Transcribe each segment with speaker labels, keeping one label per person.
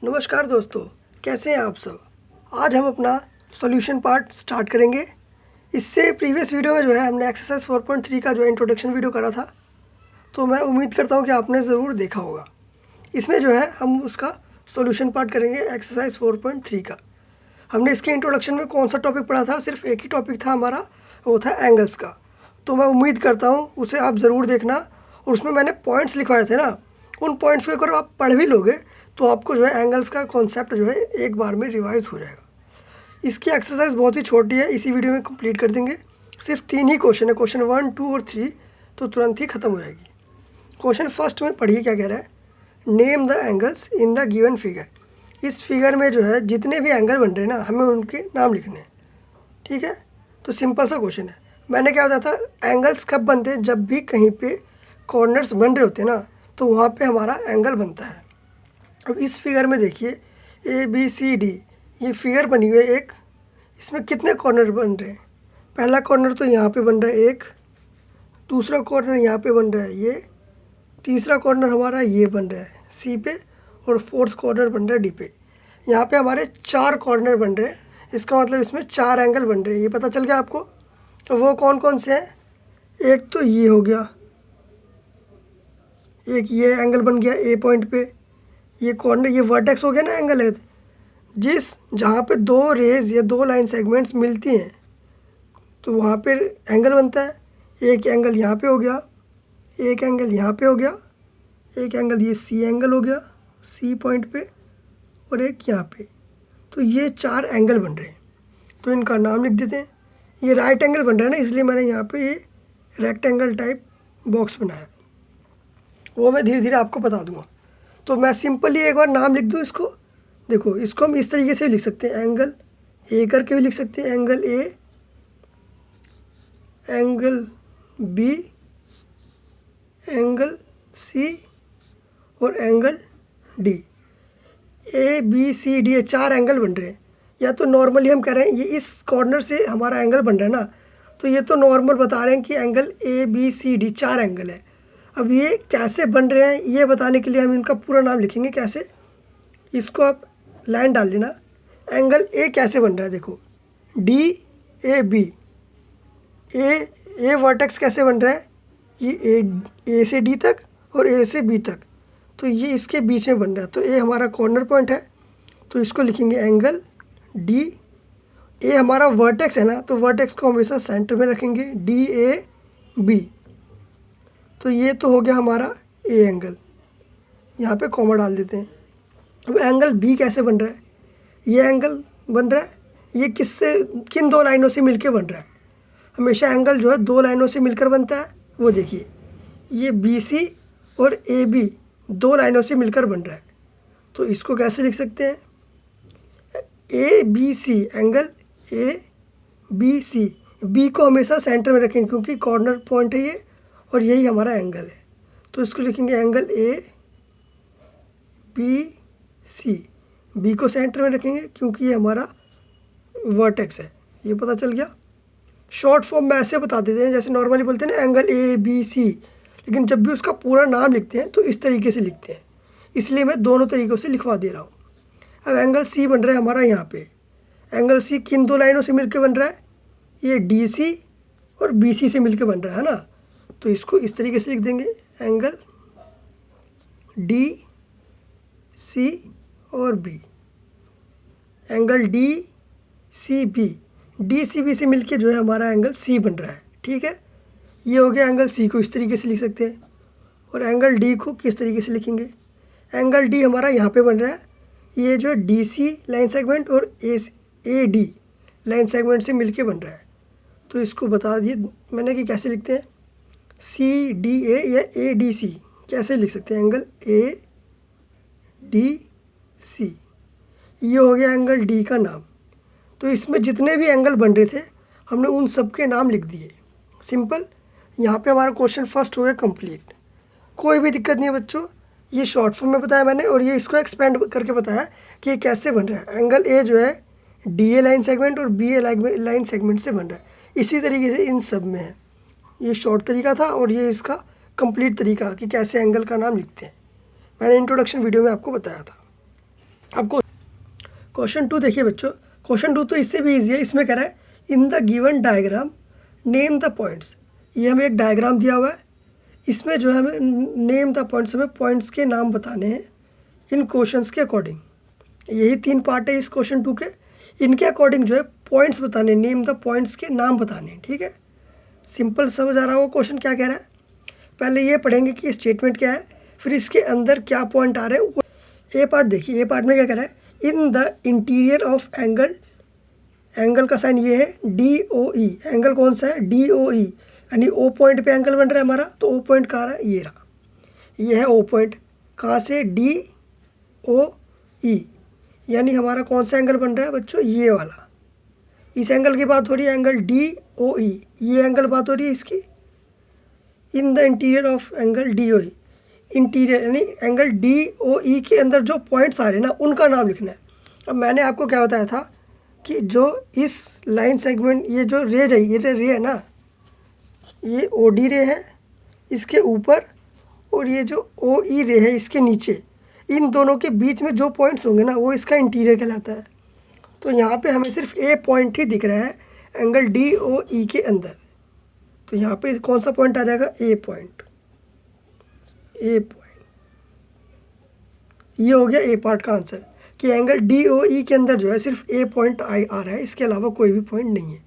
Speaker 1: नमस्कार दोस्तों, कैसे हैं आप सब। आज हम अपना सॉल्यूशन पार्ट स्टार्ट करेंगे। इससे प्रीवियस वीडियो में जो है हमने एक्सरसाइज 4.3 का जो इंट्रोडक्शन वीडियो करा था, तो मैं उम्मीद करता हूं कि आपने ज़रूर देखा होगा। इसमें जो है हम उसका सॉल्यूशन पार्ट करेंगे एक्सरसाइज 4.3 का। हमने इसके इंट्रोडक्शन में कौन सा टॉपिक पढ़ा था, सिर्फ एक ही टॉपिक था हमारा, वो था एंगल्स का। तो मैं उम्मीद करता हूँ उसे आप ज़रूर देखना। और उसमें मैंने पॉइंट्स लिखवाए थे ना, उन पॉइंट्स को अगर आप पढ़ भी लोगे तो आपको जो है एंगल्स का कॉन्सेप्ट जो है एक बार में रिवाइज हो जाएगा। इसकी एक्सरसाइज बहुत ही छोटी है, इसी वीडियो में कंप्लीट कर देंगे। सिर्फ 3 ही क्वेश्चन है, क्वेश्चन 1, 2 और 3, तो तुरंत ही ख़त्म हो जाएगी। क्वेश्चन फर्स्ट में पढ़िए क्या कह रहा है। Name the angles in the given figure. इस फिगर में जो है जितने भी एंगल बन रहे हैं ना, हमें उनके नाम लिखने हैं। ठीक है, तो सिंपल सा क्वेश्चन है। मैंने क्या बताया था, एंगल्स कब बनते हैं, जब भी कहीं पे कॉर्नर्स बन रहे होते हैं ना, तो वहाँ पे हमारा एंगल बनता है। अब इस फिगर में देखिए ABCD, ये फिगर बनी हुई है एक। इसमें कितने कॉर्नर बन रहे हैं। पहला कॉर्नर तो यहाँ पे बन रहा है एक, दूसरा कॉर्नर यहाँ पे बन रहा है ये, तीसरा कॉर्नर हमारा ये बन रहा है C पे, और फोर्थ कॉर्नर बन रहा है D पे। यहाँ पे हमारे 4 कॉर्नर बन रहे हैं। इसका मतलब इसमें 4 एंगल बन रहे हैं, ये पता चल गया आपको। तो वो कौन कौन से हैं, एक तो ये हो गया, एक ये एंगल बन गया A पॉइंट पे, ये कॉर्नर, ये वर्टेक्स हो गया ना एंगल है, जहाँ पे 2 रेज या 2 लाइन सेगमेंट्स मिलती हैं तो वहाँ पे एंगल बनता है। एक एंगल यहाँ पे हो गया, एक एंगल यहाँ पे हो गया, एक एंगल ये C एंगल हो गया C पॉइंट पे, और एक यहाँ पे। तो ये 4 एंगल बन रहे हैं, तो इनका नाम लिख देते हैं। ये राइट एंगल बन रहा है ना, इसलिए मैंने यहाँ पे ये रेक्टेंगल टाइप बॉक्स बनाया, वो मैं धीरे धीरे आपको बता दूंगा। तो मैं सिंपली एक बार नाम लिख दूँ इसको। देखो, इसको हम इस तरीके से लिख सकते हैं, एंगल A करके भी लिख सकते हैं, angle A, angle B, angle C और एंगल D। ABCD, ये 4 एंगल बन रहे हैं। या तो नॉर्मली हम कह रहे हैं ये इस कॉर्नर से हमारा एंगल बन रहा है ना, तो ये तो नॉर्मल बता रहे हैं कि एंगल ABCD 4 एंगल है। अब ये कैसे बन रहे हैं ये बताने के लिए हम इनका पूरा नाम लिखेंगे। कैसे, इसको आप लाइन डाल लेना। एंगल A कैसे बन रहा है, देखो DAB, ए वर्टेक्स कैसे बन रहा है, ये A से D तक और A से B तक, तो ये इसके बीच में बन रहा है। तो A हमारा कॉर्नर पॉइंट है, तो इसको लिखेंगे एंगल D। A हमारा वर्टेक्स है ना, तो वर्टेक्स को हमेशा सेंटर में रखेंगे, DAB। तो ये तो हो गया हमारा A एंगल, यहाँ पे कॉमा डाल देते हैं। अब एंगल B कैसे बन रहा है, ये एंगल बन रहा है, ये किन 2 लाइनों से मिलकर बन रहा है। हमेशा एंगल जो है 2 लाइनों से मिलकर बनता है। वो देखिए, ये BC और AB 2 लाइनों से मिलकर बन रहा है। तो इसको कैसे लिख सकते हैं, ABC, एंगल ABC। B को हमेशा सेंटर में रखेंगे क्योंकि कॉर्नर पॉइंट है ये, और यही हमारा एंगल है। तो इसको लिखेंगे एंगल ABC। B को सेंटर में रखेंगे क्योंकि ये हमारा वर्टेक्स है। ये पता चल गया। शॉर्ट फॉर्म में ऐसे बता देते हैं, जैसे नॉर्मली बोलते हैं ना एंगल ABC, लेकिन जब भी उसका पूरा नाम लिखते हैं तो इस तरीके से लिखते हैं, इसलिए मैं दोनों तरीक़ों से लिखवा दे रहा हूँ। अब एंगल C बन रहा है हमारा यहाँ पे। एंगल C किन 2 लाइनों से मिलकर बन रहा है, ये DC और BC से मिलकर बन रहा है ना, तो इसको इस तरीके से लिख देंगे, एंगल DC और B, एंगल DCB। DCB से मिलके जो है हमारा एंगल C बन रहा है। ठीक है, ये हो गया एंगल C को इस तरीके से लिख सकते हैं। और एंगल D को किस तरीके से लिखेंगे, एंगल D हमारा यहाँ पे बन रहा है, ये जो है DC लाइन सेगमेंट और AD लाइन सेगमेंट से मिलके बन रहा है। तो इसको बता दिए मैंने कि कैसे लिखते हैं, CDA या ADC कैसे लिख सकते हैं, एंगल ADC। ये हो गया एंगल D का नाम। तो इसमें जितने भी एंगल बन रहे थे हमने उन सब के नाम लिख दिए। सिंपल, यहाँ पे हमारा क्वेश्चन फर्स्ट हो गया कंप्लीट। कोई भी दिक्कत नहीं है बच्चों, ये शॉर्ट फॉर्म में बताया मैंने, और ये इसको एक्सपेंड करके बताया कि ये कैसे बन रहा है। एंगल A जो है DA लाइन सेगमेंट और BA लाइन सेगमेंट से बन रहा है। इसी तरीके से इन सब में है। ये शॉर्ट तरीका था और ये इसका कंप्लीट तरीका कि कैसे एंगल का नाम लिखते हैं, मैंने इंट्रोडक्शन वीडियो में आपको बताया था। आपको क्वेश्चन 2 देखिए बच्चों, क्वेश्चन 2 तो इससे भी ईजी है। इसमें कह रहा है in the given diagram name the points. ये हमें एक डायग्राम दिया हुआ है, इसमें जो है हमें नेम द पॉइंट्स, हमें पॉइंट्स के नाम बताने हैं इन क्वेश्चंस के अकॉर्डिंग। यही 3 पार्ट है इस क्वेश्चन 2 के, इनके अकॉर्डिंग जो है पॉइंट्स बताने, नेम द पॉइंट्स के नाम बताने हैं। ठीक है, सिंपल समझ आ रहा होगा क्वेश्चन क्या कह रहा है। पहले ये पढ़ेंगे कि स्टेटमेंट क्या है, फिर इसके अंदर क्या पॉइंट आ रहे हैं। ए पार्ट देखिए, ए पार्ट में क्या कह रहा है in the interior of angle, angle का साइन ये है DOE। एंगल कौन सा है DOE, यानी O पॉइंट पे एंगल बन रहा है हमारा, तो O पॉइंट कहाँ रहा है, ये रहा, ये है O पॉइंट। कहाँ से, DOE, यानी हमारा कौन सा एंगल बन रहा है बच्चों, ये वाला। इस एंगल की बात हो रही है, एंगल DOE, ये एंगल बात हो रही है इसकी। In the interior of angle DOE, interior यानी एंगल DOE के अंदर जो पॉइंट्स आ रहे हैं ना, उनका नाम लिखना है। अब मैंने आपको क्या बताया था कि जो इस लाइन सेगमेंट, ये जो रेज है, ये रे है ना, ये OD रे है इसके ऊपर, और ये जो OE रे है इसके नीचे, इन दोनों के बीच में जो पॉइंट्स होंगे ना, वो इसका इंटीरियर कहलाता है। तो यहाँ पे हमें सिर्फ A पॉइंट ही दिख रहा है एंगल DOE के अंदर, तो यहाँ पे कौन सा पॉइंट आ जाएगा, A पॉइंट। A पॉइंट, ये हो गया A पार्ट का आंसर कि एंगल DOE के अंदर जो है सिर्फ A पॉइंट आ रहा है, इसके अलावा कोई भी पॉइंट नहीं है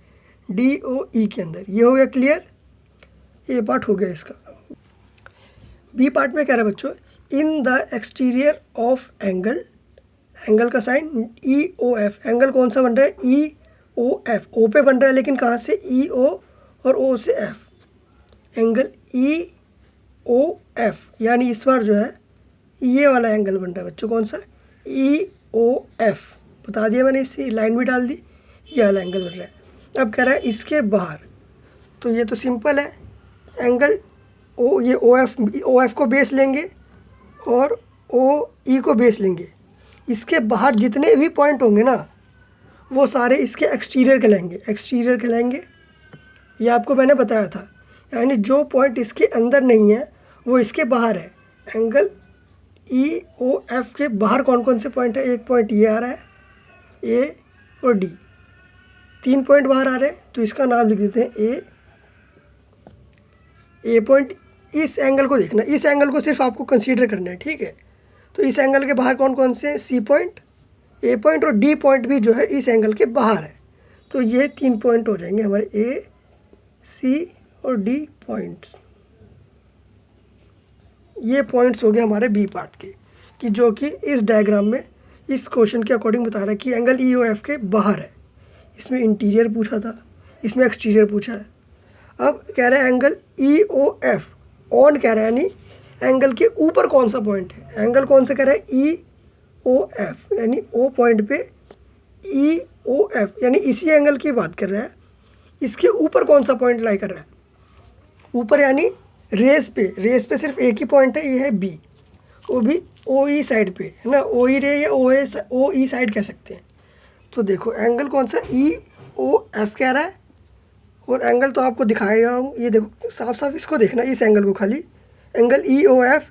Speaker 1: DOE के अंदर। ये हो गया क्लियर, A पार्ट हो गया इसका। B पार्ट में कह रहा है बच्चों in the exterior of angle, angle का साइन EOF। एंगल कौन सा बन रहा है, EOF, O पे बन रहा है, लेकिन कहाँ से, EO और O से F, एंगल EOF, यानी इस बार जो है ये वाला एंगल बन रहा है बच्चों, कौन सा, EOF। बता दिया मैंने, इसी लाइन भी डाल दी, ये वाला एंगल बन रहा है। अब कह रहा है इसके बाहर, तो ये तो सिंपल है, एंगल O, ये OF को बेस लेंगे और OE को बेस लेंगे। इसके बाहर जितने भी पॉइंट होंगे ना, वो सारे इसके एक्सटीरियर कहलाएंगे, एक्सटीरियर कहलाएंगे। ये आपको मैंने बताया था, यानी जो पॉइंट इसके अंदर नहीं है वो इसके बाहर है। एंगल EOF के बाहर कौन कौन से पॉइंट है, एक पॉइंट ये आ रहा है A और D, 3 पॉइंट बाहर आ रहे हैं, तो इसका नाम लिख देते हैं A पॉइंट। इस एंगल को देखना, इस एंगल को सिर्फ आपको कंसीडर करना है, ठीक है। तो इस एंगल के बाहर कौन कौन से हैं, C पॉइंट, A पॉइंट और D पॉइंट भी जो है इस एंगल के बाहर है। तो ये 3 पॉइंट हो जाएंगे हमारे A, C और D पॉइंट्स। ये पॉइंट्स हो गए हमारे B पार्ट के, कि जो कि इस डायग्राम में इस क्वेश्चन के अकॉर्डिंग बता रहा है कि एंगल EOF के बाहर है। इसमें इंटीरियर पूछा था, इसमें एक्सटीरियर पूछा है। अब कह रहा है एंगल EOF ऑन कह रहा है, यानी एंगल के ऊपर कौन सा पॉइंट है। एंगल कौन सा कह रहा है, EOF, यानी O पॉइंट पे EOF, यानी इसी एंगल की बात कर रहा है। इसके ऊपर कौन सा पॉइंट लाई कर रहा है, ऊपर यानी रेस पे सिर्फ एक ही पॉइंट है, ये है B, वो भी OE साइड पे है ना, OE रे या OE साइड कह सकते हैं। तो देखो एंगल कौन सा, EOF कह रहा है, और एंगल तो आपको दिखा रहा हूँ, ये देखो साफ साफ इसको देखना, इस एंगल को खाली, एंगल EOF,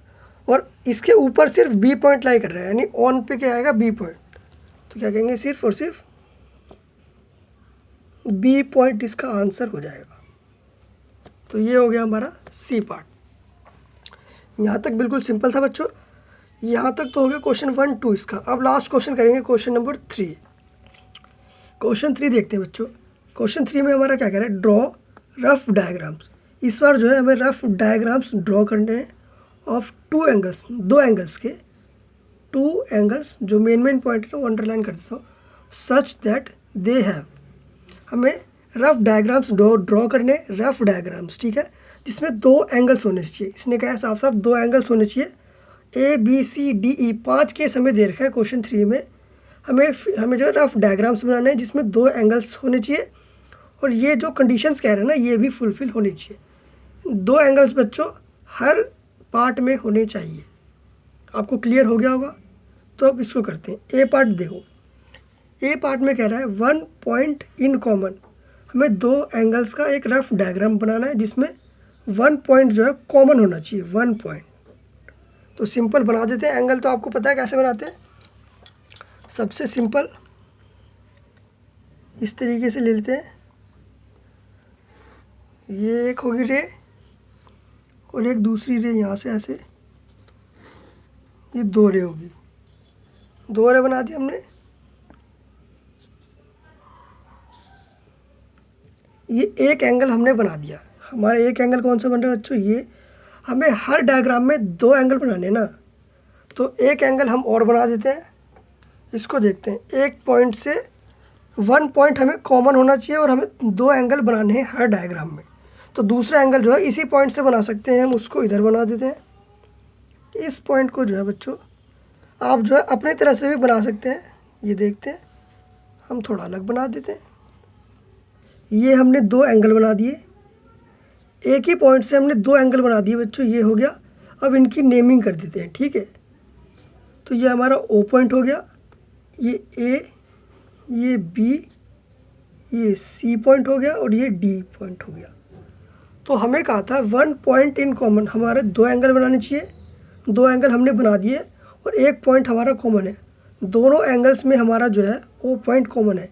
Speaker 1: और इसके ऊपर सिर्फ B पॉइंट लाई कर रहा है, यानी ऑन पे क्या आएगा, B पॉइंट। तो क्या कहेंगे, सिर्फ और सिर्फ B पॉइंट इसका आंसर हो जाएगा। तो ये हो गया हमारा C पार्ट। यहाँ तक बिल्कुल सिंपल था बच्चों, यहाँ तक तो हो गया क्वेश्चन 1, 2 इसका। अब लास्ट क्वेश्चन करेंगे, क्वेश्चन नंबर 3। क्वेश्चन 3 देखते हैं बच्चों। क्वेश्चन 3 में हमारा क्या कह रहा है, ड्रॉ रफ डायग्राम्स। इस बार जो है हमें रफ डायग्राम्स ड्रॉ करने हैं ऑफ 2 एंगल्स, 2 एंगल्स के, 2 एंगल्स जो मेन पॉइंट है वो अंडरलाइन कर देता हूँ, सच दैट दे हैव। हमें रफ डायग्राम्स ड्रॉ करने, रफ डायग्राम्स, ठीक है, जिसमें 2 एंगल्स होने चाहिए। इसने कहा है साफ साफ 2 एंगल्स होने चाहिए, ABCDE 5 केस हमें दे रखा है क्वेश्चन 3 में। हमें जो रफ डायग्राम्स बनाने हैं जिसमें 2 एंगल्स होने चाहिए, और ये जो कंडीशंस कह रहे हैं ना, ये भी फुलफिल होनी चाहिए। 2 एंगल्स बच्चों हर पार्ट में होने चाहिए। आपको क्लियर हो गया होगा। तो अब इसको करते हैं। ए पार्ट देखो, ए पार्ट में कह रहा है 1 पॉइंट इन कॉमन। हमें 2 एंगल्स का एक रफ डायग्राम बनाना है जिसमें 1 पॉइंट जो है कॉमन होना चाहिए, 1 पॉइंट। तो सिंपल बना देते हैं। एंगल तो आपको पता है कैसे बनाते हैं। सबसे सिंपल इस तरीके से ले लेते हैं। ये एक होगी रे और एक दूसरी रे यहाँ से ऐसे, ये 2 रे होगी। 2 रे बना दी हमने। ये एक एंगल हमने बना दिया। हमारा एक एंगल कौन सा बन रहा है बच्चों? ये हमें हर डायग्राम में 2 एंगल बनाने हैं ना, तो एक एंगल हम और बना देते हैं। इसको देखते हैं, एक पॉइंट से 1 पॉइंट हमें कॉमन होना चाहिए और हमें 2 एंगल बनाने हैं हर डायग्राम में। तो दूसरा एंगल जो है इसी पॉइंट से बना सकते हैं हम, उसको इधर बना देते हैं। इस पॉइंट को जो है बच्चों आप जो है अपने तरह से भी बना सकते हैं। ये देखते हैं, हम थोड़ा अलग बना देते हैं। ये हमने 2 एंगल बना दिए, एक ही पॉइंट से हमने 2 एंगल बना दिए बच्चों। ये हो गया। अब इनकी नेमिंग कर देते हैं, ठीक है। तो ये हमारा O पॉइंट हो गया, ये A, ये B, ये C पॉइंट हो गया और ये D पॉइंट हो गया। तो हमें कहा था 1 पॉइंट इन कॉमन, हमारे 2 एंगल बनाने चाहिए। 2 एंगल हमने बना दिए और एक पॉइंट हमारा कॉमन है। दोनों एंगल्स में हमारा जो है O पॉइंट कॉमन है।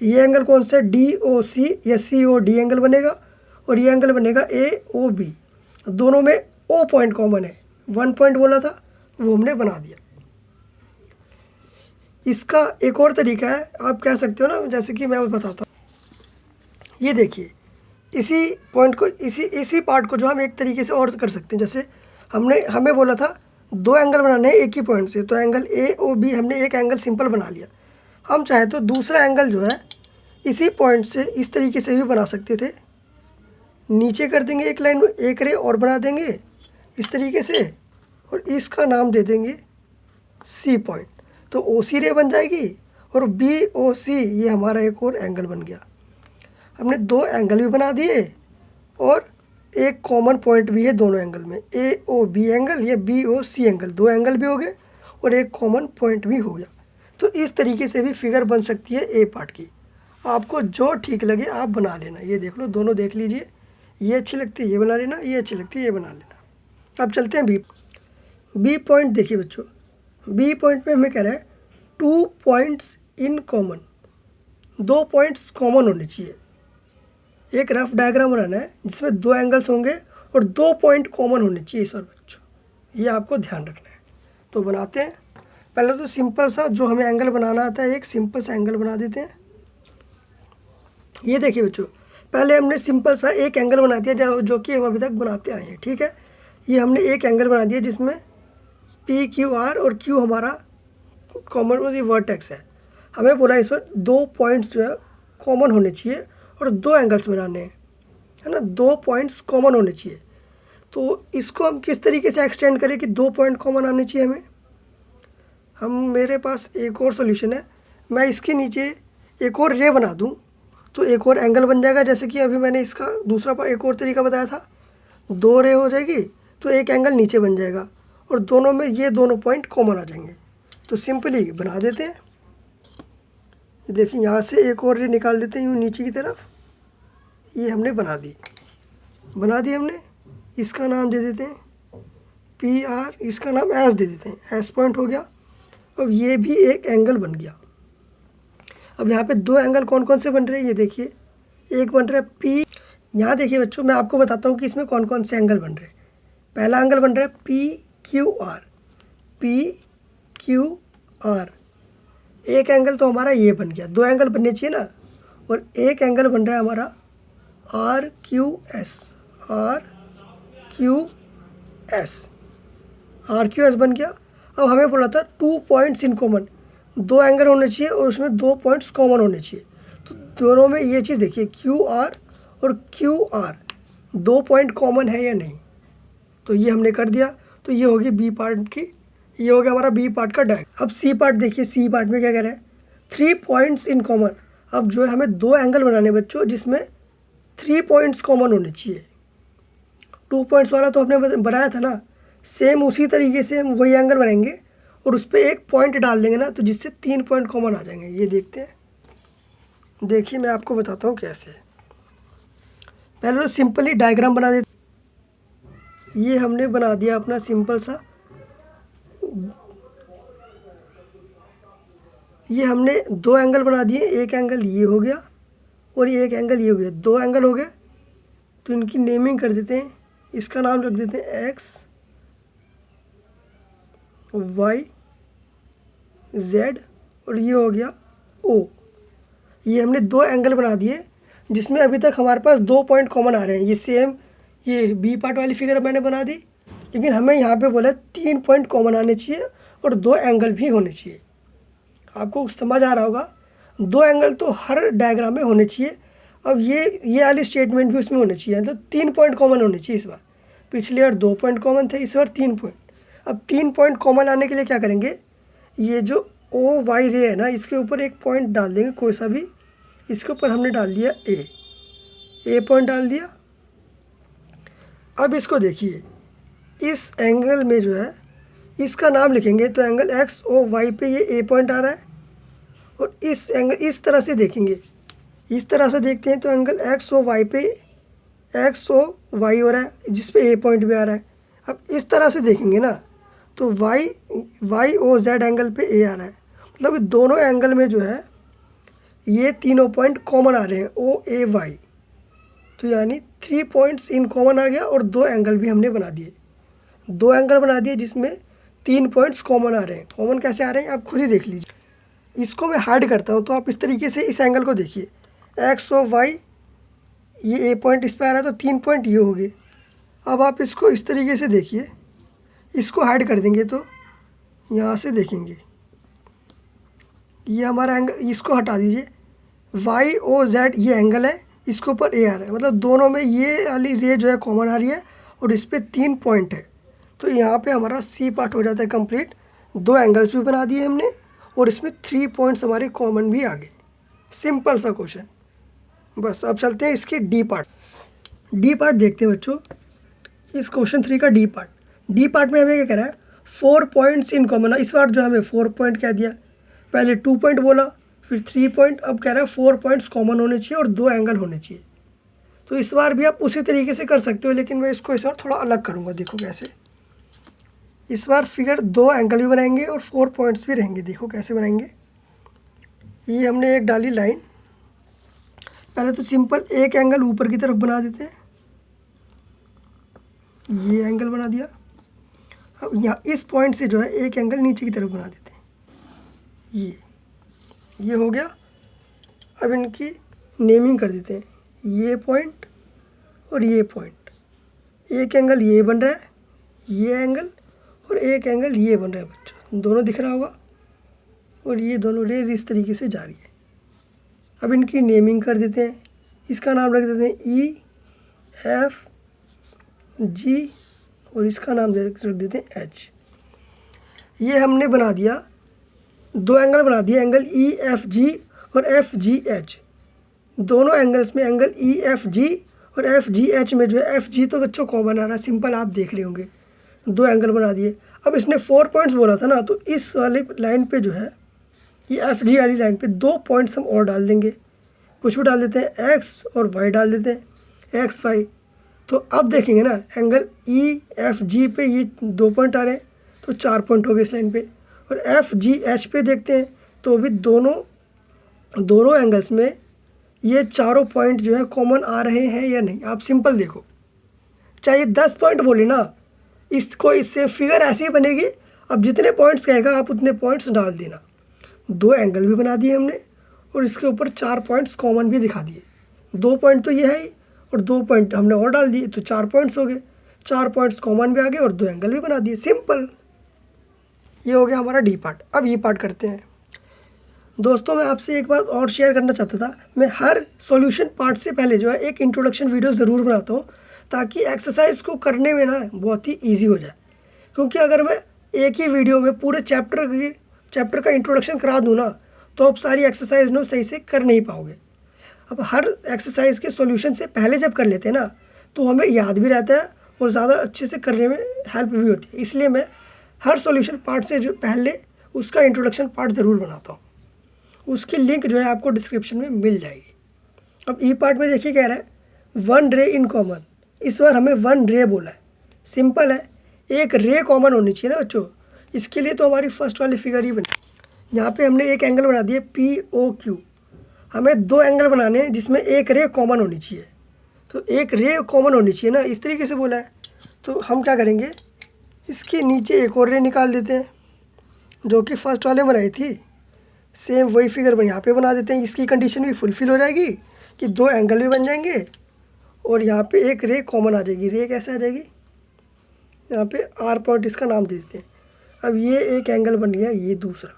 Speaker 1: ये एंगल कौन सा है? DOC या COD एंगल बनेगा और ये एंगल बनेगा AOB। दोनों में O पॉइंट कॉमन है। 1 पॉइंट बोला था वो हमने बना दिया। इसका एक और तरीका है, आप कह सकते हो ना, जैसे कि मैं बताता हूँ। ये देखिए, इसी पॉइंट को इसी पार्ट को जो हम एक तरीके से और कर सकते हैं। जैसे हमें बोला था 2 एंगल बनाने हैं एक ही पॉइंट से, तो एंगल AOB हमने एक एंगल सिंपल बना लिया। हम चाहे तो दूसरा एंगल जो है इसी पॉइंट से इस तरीके से भी बना सकते थे। नीचे कर देंगे एक लाइन, एक रे और बना देंगे इस तरीके से और इसका नाम दे देंगे C पॉइंट। तो OC रे बन जाएगी और BOC ये हमारा एक और एंगल बन गया। हमने 2 एंगल भी बना दिए और एक कॉमन पॉइंट भी है दोनों एंगल में, AOB एंगल या BOC एंगल। 2 एंगल भी हो गए और एक कॉमन पॉइंट भी हो गया। तो इस तरीके से भी फिगर बन सकती है A पार्ट की। आपको जो ठीक लगे आप बना लेना। ये देख लो, दोनों देख लीजिए, ये अच्छी लगती है ये बना लेना, ये अच्छी लगती है ये बना लेना। अब चलते हैं B पॉइंट। देखिए बच्चों, B पॉइंट में हमें कह रहा है 2 points in common. 2 points common होने चाहिए। एक रफ डायग्राम बनाना है जिसमें 2 एंगल्स होंगे और 2 पॉइंट कॉमन होने चाहिए सर बच्चों, ये आपको ध्यान रखना है। तो बनाते हैं। पहले तो सिंपल सा जो हमें एंगल बनाना आता है, एक सिंपल सा एंगल बना देते हैं। ये देखिए बच्चों, पहले हमने सिंपल सा एक एंगल बना दिया जो कि हम अभी तक बनाते आए हैं, ठीक है। ये हमने एक एंगल बना दिया जिसमें PQR और Q हमारा कॉमन वर्टेक्स है। हमें बोला इस पर 2 पॉइंट्स जो है कॉमन होने चाहिए और 2 एंगल्स बनाने हैं, है ना। 2 पॉइंट्स कॉमन होने चाहिए। तो इसको हम किस तरीके से एक्सटेंड करें कि 2 पॉइंट कॉमन आने चाहिए हमें। मेरे पास एक और सॉल्यूशन है, मैं इसके नीचे एक और रे बना दूं तो एक और एंगल बन जाएगा। जैसे कि अभी मैंने इसका दूसरा एक और तरीका बताया था, 2 रे हो जाएगी तो एक एंगल नीचे बन जाएगा और दोनों में ये दोनों पॉइंट कॉमन आ जाएंगे। तो सिंपली बना देते हैं। देखिए यहाँ से एक और रे निकाल देते हैं यूँ नीचे की तरफ। ये हमने बना दी हमने। इसका नाम दे देते हैं PR, इसका नाम S दे देते हैं, S पॉइंट हो गया। अब ये भी एक एंगल बन गया। अब यहाँ पे 2 एंगल कौन कौन से बन रहे हैं ये देखिए। एक बन रहा है P, यहाँ देखिए बच्चों मैं आपको बताता हूँ कि इसमें कौन कौन से एंगल बन रहे हैं। पहला एंगल बन रहा है PQR। एक एंगल तो हमारा ये बन गया, 2 एंगल बनने चाहिए ना। और एक एंगल बन रहा है हमारा RQS बन गया। अब हमें बोला था 2 पॉइंट्स इन कॉमन, 2 एंगल होने चाहिए और उसमें 2 पॉइंट्स कॉमन होने चाहिए। तो दोनों में ये चीज़ देखिए, QR और QR 2 पॉइंट कॉमन है या नहीं। तो ये हमने कर दिया। तो ये होगी B पार्ट की, ये हो गया हमारा B पार्ट का डायग्राम। अब C पार्ट देखिए, C पार्ट में क्या कह रहा है, 3 पॉइंट्स इन कॉमन। अब जो है हमें 2 एंगल बनाने बच्चों जिसमें 3 पॉइंट्स कॉमन होने चाहिए। 2 पॉइंट्स वाला तो हमने बनाया था ना, सेम उसी तरीके से हम वही एंगल बनाएंगे और उस पर एक पॉइंट डाल देंगे ना, तो जिससे 3 पॉइंट कॉमन आ जाएंगे। ये देखते हैं। देखिए मैं आपको बताता हूँ कैसे। पहले तो सिंपली डायग्राम बना देते। ये हमने बना दिया अपना सिंपल सा, ये हमने दो एंगल बना दिए, एक एंगल ये हो गया और ये एक एंगल ये हो गया, दो एंगल हो गए। तो इनकी नेमिंग कर देते हैं, इसका नाम रख देते हैं एक्स वाई जेड और ये हो गया ओ। ये हमने दो एंगल बना दिए जिसमें अभी तक हमारे पास 2 पॉइंट कॉमन आ रहे हैं। ये सेम ये बी पार्ट वाली फिगर मैंने बना दी, लेकिन हमें यहाँ पे बोला 3 पॉइंट कॉमन आने चाहिए और 2 एंगल भी होने चाहिए। आपको समझ आ रहा होगा, 2 एंगल तो हर डायग्राम में होने चाहिए। अब ये वाली स्टेटमेंट भी उसमें होने चाहिए, तो 3 पॉइंट कॉमन होने चाहिए इस बार। पिछली बार 2 पॉइंट कॉमन थे, इस बार 3 पॉइंट। अब 3 पॉइंट कॉमन आने के लिए क्या करेंगे, ये जो ओ वाई रे है ना, इसके ऊपर एक पॉइंट डाल देंगे कोई सा भी। इसके ऊपर हमने डाल दिया ए पॉइंट डाल दिया। अब इसको देखिए, इस एंगल में जो है इसका नाम लिखेंगे, तो एंगल एक्स ओ वाई पे ये ए पॉइंट आ रहा है। और इस एंगल इस तरह से देखेंगे, इस तरह से देखते हैं तो एंगल एक्स ओ वाई पे एक्स ओ वाई हो रहा है, जिस पे ए पॉइंट भी आ रहा है। अब इस तरह से देखेंगे ना, तो वाई ओ जेड एंगल पे ए आ रहा है। मतलब कि दोनों एंगल में जो है ये तीनों पॉइंट कॉमन आ रहे हैं, ओ ए वाई। तो यानी 3 पॉइंट्स इन कॉमन आ गया और 2 एंगल भी हमने बना दिए। 2 एंगल बना दिए जिसमें 3 पॉइंट्स कॉमन आ रहे हैं। कॉमन कैसे आ रहे हैं आप खुद ही देख लीजिए। इसको मैं हाइड करता हूँ, तो आप इस तरीके से इस एंगल को देखिए, एक्स ओ वाई, ये ए पॉइंट इस पर आ रहा है तो 3 पॉइंट ये हो गए। अब आप इसको इस तरीके से देखिए, इसको हाइड कर देंगे तो यहाँ से देखेंगे ये हमारा एंगल, इसको हटा दीजिए, वाई ओ जेड ये एंगल है, इसके ऊपर ए आ रहा है। मतलब दोनों में ये वाली रे जो है कॉमन आ रही है और इस पर 3 पॉइंट है। तो यहाँ पे हमारा सी पार्ट हो जाता है कंप्लीट। 2 एंगल्स भी बना दिए हमने और इसमें 3 पॉइंट्स हमारे कॉमन भी आ गए। सिंपल सा क्वेश्चन। बस अब चलते हैं इसके डी पार्ट। डी पार्ट देखते हैं बच्चों, इस क्वेश्चन 3 का डी पार्ट। डी पार्ट में हमें क्या कह रहा है, 4 पॉइंट्स इन कॉमन। इस बार जो हमें 4 पॉइंट कह दिया, पहले 2 पॉइंट बोला, फिर 3 पॉइंट, अब कह रहा है 4 पॉइंट्स कॉमन होने चाहिए और 2 एंगल होने चाहिए। तो इस बार भी आप उसी तरीके से कर सकते हो, लेकिन मैं इसको इस बार थोड़ा अलग करूँगा। देखो कैसे, इस बार फिगर 2 एंगल भी बनाएंगे और 4 पॉइंट्स भी रहेंगे। देखो कैसे बनाएंगे। ये हमने एक डाली लाइन, पहले तो सिंपल एक एंगल ऊपर की तरफ बना देते हैं, ये एंगल बना दिया। अब यहाँ इस पॉइंट से जो है एक एंगल नीचे की तरफ बना देते हैं, ये हो गया। अब इनकी नेमिंग कर देते हैं, ये पॉइंट और ये पॉइंट। एक एंगल ये बन रहा है, ये एंगल, और एक एंगल ये बन रहा है बच्चों, दोनों दिख रहा होगा। और ये दोनों रेज इस तरीके से जा रही है। अब इनकी नेमिंग कर देते हैं, इसका नाम रख देते हैं ई एफ जी और इसका नाम रख देते हैं एच। ये हमने बना दिया, 2 एंगल बना दिए, एंगल ई एफ जी और एफ जी एच। दोनों एंगल्स में एंगल ई एफ जी और एफ जी एच में जो है, एफ जी तो बच्चों कॉमन आ रहा है, सिंपल आप देख रहे होंगे। 2 एंगल बना दिए। अब इसने 4 पॉइंट्स बोला था ना, तो इस वाले लाइन पे जो है, ये एफ जी वाली लाइन पे 2 पॉइंट्स हम और डाल देंगे। कुछ भी डाल देते हैं, एक्स और वाई डाल देते हैं, एक्स वाई। तो अब देखेंगे ना, एंगल ई एफ जी पे ये 2 पॉइंट आ रहे हैं, तो 4 पॉइंट हो गए इस लाइन पे। और एफ जी एच पे देखते हैं, तो भी दोनों एंगल्स में ये चारों पॉइंट जो है कॉमन आ रहे हैं या नहीं। आप सिंपल देखो, चाहे 10 पॉइंट बोले ना, इसको इससे फिगर ऐसी ही बनेगी। अब जितने पॉइंट्स कहेगा आप उतने पॉइंट्स डाल देना। 2 एंगल भी बना दिए हमने और इसके ऊपर 4 पॉइंट्स कॉमन भी दिखा दिए। 2 पॉइंट तो ये है ही और 2 पॉइंट हमने और डाल दिए, तो 4 पॉइंट्स हो गए। 4 पॉइंट्स कॉमन भी आ गए और 2 एंगल भी बना दिए। सिंपल, ये हो गया हमारा डी पार्ट। अब ये पार्ट करते हैं। दोस्तों मैं आपसे एक बात और शेयर करना चाहता था, मैं हर सॉल्यूशन पार्ट से पहले जो है एक इंट्रोडक्शन वीडियो ज़रूर बनाता हूँ, ताकि एक्सरसाइज को करने में ना बहुत ही ईजी हो जाए। क्योंकि अगर मैं एक ही वीडियो में पूरे चैप्टर का इंट्रोडक्शन करा दूँ ना, तो आप सारी एक्सरसाइज नो सही से कर नहीं पाओगे। अब हर एक्सरसाइज के सॉल्यूशन से पहले जब कर लेते हैं ना, तो हमें याद भी रहता है और ज़्यादा अच्छे से करने में हेल्प भी होती है। इसलिए मैं हर सॉल्यूशन पार्ट से जो पहले उसका इंट्रोडक्शन पार्ट ज़रूर बनाता हूँ। उसकी लिंक जो है आपको डिस्क्रिप्शन में मिल जाएगी। अब ई पार्ट में देखिए कह रहा है 1 रे इन कॉमन। इस बार हमें 1 रे बोला है। सिंपल है, एक रे कॉमन होनी चाहिए ना बच्चों। इसके लिए तो हमारी फर्स्ट वाली फिगर ही बनी। यहाँ पे हमने एक एंगल बना दिया पी ओ क्यू। हमें दो एंगल बनाने हैं जिसमें एक रे कॉमन होनी चाहिए, तो एक रे कॉमन होनी चाहिए ना, इस तरीके से बोला है। तो हम क्या करेंगे, इसके नीचे एक और रे निकाल देते हैं जो कि फर्स्ट वाले में बनाई थी। सेम वही फिगर यहाँ पे बना देते हैं। इसकी कंडीशन भी फुलफिल हो जाएगी कि दो एंगल भी बन जाएंगे और यहाँ पे एक रे कॉमन आ जाएगी। रे कैसे आ जाएगी, यहाँ पे आर पॉइंट इसका नाम दे देते हैं। अब ये एक एंगल बन गया, ये दूसरा।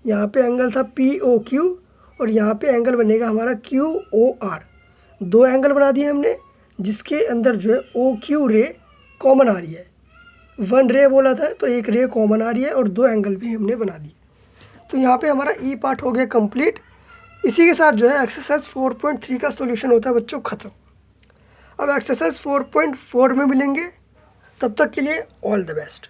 Speaker 1: यहाँ पे एंगल था पी ओ क्यू और यहाँ पे एंगल बनेगा हमारा क्यू ओ आर। दो एंगल बना दिए हमने जिसके अंदर जो है ओ क्यू रे कॉमन आ रही है। वन रे बोला था तो एक रे कॉमन आ रही है और दो एंगल भी हमने बना दिए। तो यहाँ पे हमारा ई पार्ट हो गया कंप्लीट। इसी के साथ जो है एक्सरसाइज 4.3 का सॉल्यूशन होता है बच्चों ख़त्म। अब एक्सरसाइज 4.4 में मिलेंगे, तब तक के लिए ऑल द बेस्ट।